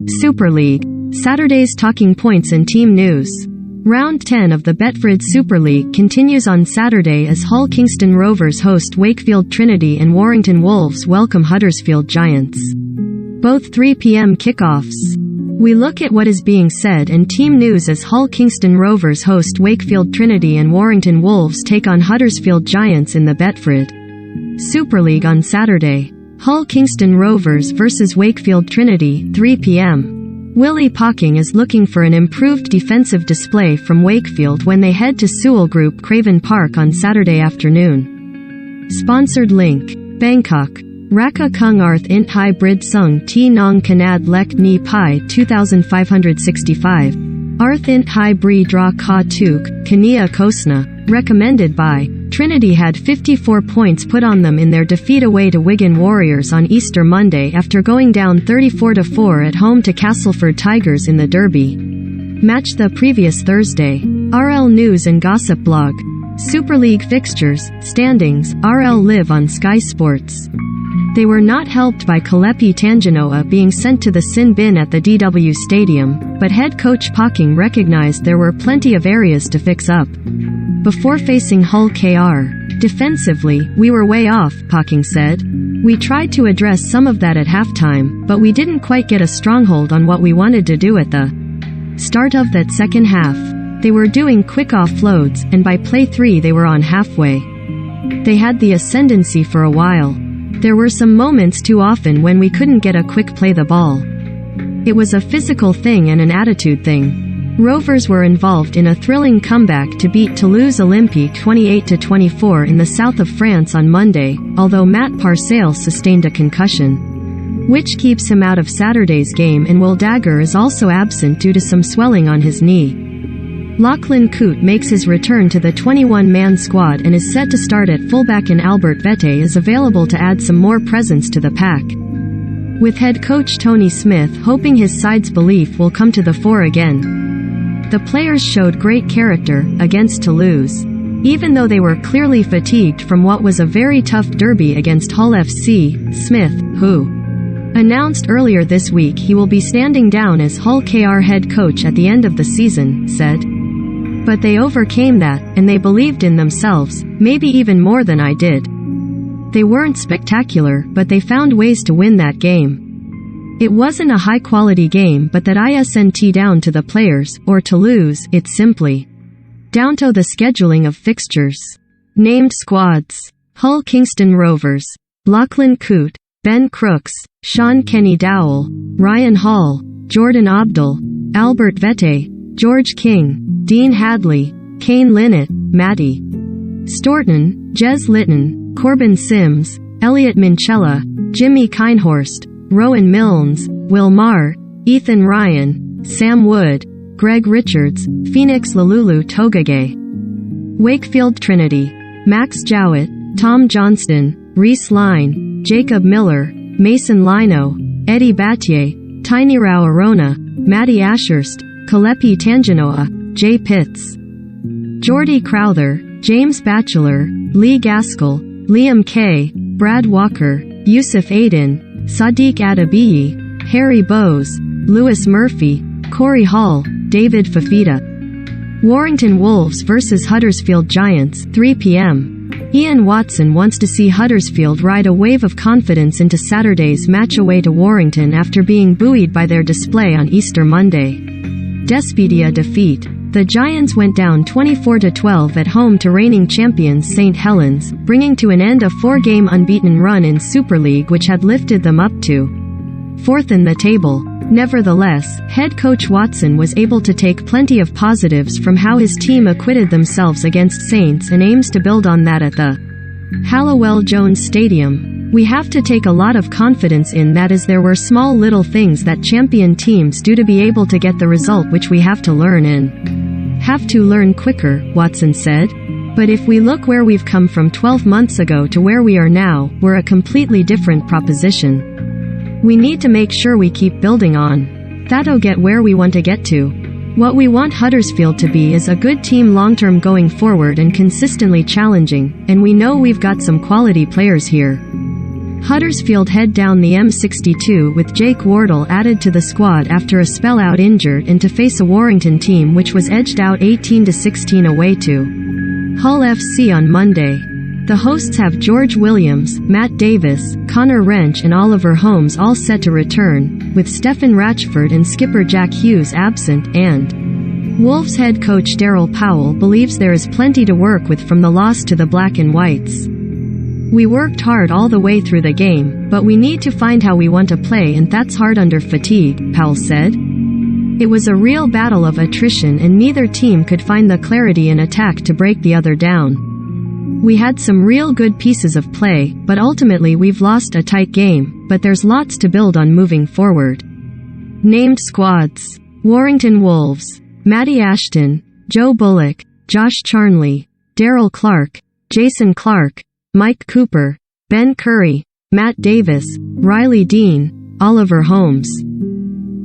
Super League. Saturday's talking points and team news. Round 10 of the Betfred Super League continues on Saturday as Hull Kingston Rovers host Wakefield Trinity and Warrington Wolves welcome Huddersfield Giants. Both 3 p.m. kickoffs. We look at what is being said and team news as Hull Kingston Rovers host Wakefield Trinity and Warrington Wolves take on Huddersfield Giants in the Betfred Super League on Saturday. Hull Kingston Rovers vs Wakefield Trinity, 3 p.m. Willie Pocking is looking for an improved defensive display from Wakefield when they head to Sewell Group Craven Park on Saturday afternoon. Sponsored link. Bangkok. Raka Kung Arth Int Hybrid Sung T Nong Kanad Lek Ni Pai 2565. Arth Int Hai Bri Dra Ka Tuk, Kania Kosna. Recommended by. Trinity had 54 points put on them in their defeat away to Wigan Warriors on Easter Monday after going down 34-4 at home to Castleford Tigers in the Derby match the previous Thursday. RL News and Gossip Blog. Super League fixtures, standings, RL Live on Sky Sports. They were not helped by Kalepi Tangenoa being sent to the sin bin at the DW Stadium, but head coach Pocking recognized there were plenty of areas to fix up. Before facing Hull KR, defensively, we were way off, Pocking said. We tried to address some of that at halftime, but we didn't quite get a stronghold on what we wanted to do at the start of that second half. They were doing quick offloads, and by play 3 they were on halfway. They had the ascendancy for a while. There were some moments too often when we couldn't get a quick play the ball. It was a physical thing and an attitude thing. Rovers were involved in a thrilling comeback to beat Toulouse Olympique 28-24 in the south of France on Monday, although Matt Parcel sustained a concussion, which keeps him out of Saturday's game, and Will Dagger is also absent due to some swelling on his knee. Lachlan Coote makes his return to the 21-man squad and is set to start at fullback, and Albert Vete is available to add some more presence to the pack, with head coach Tony Smith hoping his side's belief will come to the fore again. The players showed great character against Toulouse, even though they were clearly fatigued from what was a very tough derby against Hull FC. Smith, who announced earlier this week he will be standing down as Hull KR head coach at the end of the season, said, "But they overcame that, and they believed in themselves, maybe even more than I did. They weren't spectacular, but they found ways to win that game. It wasn't a high-quality game, but that isn't down to the players, or Toulouse, it's simply down to the scheduling of fixtures." Named squads. Hull Kingston Rovers. Lachlan Coote, Ben Crooks, Sean Kenny Dowell, Ryan Hall, Jordan Abdul, Albert Vete, George King, Dean Hadley, Kane Linnett, Matty Storton, Jez Litton, Corbin Sims, Elliot Minchella, Jimmy Kinehorst, Rowan Milnes, Will Marr, Ethan Ryan, Sam Wood, Greg Richards, Phoenix Lalulu Togage. Wakefield Trinity. Max Jowett, Tom Johnston, Reese Line, Jacob Miller, Mason Lino, Eddie Battier, Tinyrao Arona, Matty Ashurst, Kalepi Tangenoa, Jay Pitts, Jordy Crowther, James Batchelor, Lee Gaskell, Liam Kay, Brad Walker, Yusuf Aiden, Sadiq Adabiyi, Harry Bowes, Lewis Murphy, Corey Hall, David Fafita. Warrington Wolves vs Huddersfield Giants, 3 p.m. Ian Watson wants to see Huddersfield ride a wave of confidence into Saturday's match away to Warrington after being buoyed by their display on Easter Monday. Despedia defeat. The Giants went down 24-12 at home to reigning champions St. Helens, bringing to an end a 4-game unbeaten run in Super League which had lifted them up to 4th in the table. Nevertheless, head coach Watson was able to take plenty of positives from how his team acquitted themselves against Saints and aims to build on that at the Hallowell-Jones Stadium. "We have to take a lot of confidence in that, as there were small little things that champion teams do to be able to get the result which we have to learn quicker," Watson said. "But if we look where we've come from 12 months ago to where we are now, we're a completely different proposition. We need to make sure we keep building on that'll get where we want to get to. What we want Huddersfield to be is a good team long-term going forward and consistently challenging, and we know we've got some quality players here." Huddersfield head down the M62 with Jake Wardle added to the squad after a spell out injured and to face a Warrington team which was edged out 18-16 away to Hull FC on Monday. The hosts have George Williams, Matt Davis, Connor Wrench and Oliver Holmes all set to return, with Stephen Ratchford and skipper Jack Hughes absent, and Wolves head coach Daryl Powell believes there is plenty to work with from the loss to the Black and Whites. "We worked hard all the way through the game, but we need to find how we want to play and that's hard under fatigue," Powell said. "It was a real battle of attrition and neither team could find the clarity in attack to break the other down. We had some real good pieces of play, but ultimately we've lost a tight game, but there's lots to build on moving forward." Named squads: Warrington Wolves, Matty Ashton, Joe Bullock, Josh Charnley, Daryl Clark, Jason Clark, Mike Cooper, Ben Curry, Matt Davis, Riley Dean, Oliver Holmes,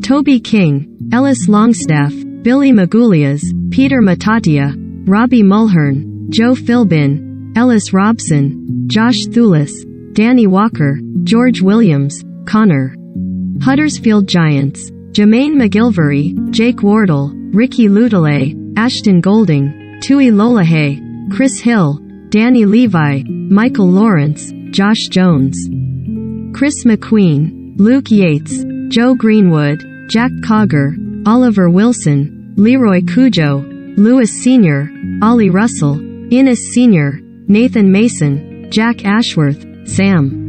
Toby King, Ellis Longstaff, Billy Magulias, Peter Matatia, Robbie Mulhern, Joe Philbin, Ellis Robson, Josh Thulis, Danny Walker, George Williams, Connor. Huddersfield Giants: Jermaine McGilvery, Jake Wardle, Ricky Lutelay, Ashton Golding, Tui Lolahay, Chris Hill, Danny Levi, Michael Lawrence, Josh Jones, Chris McQueen, Luke Yates, Joe Greenwood, Jack Cogger, Oliver Wilson, Leroy Cujo, Lewis Sr., Ollie Russell, Innes Sr., Nathan Mason, Jack Ashworth, Sam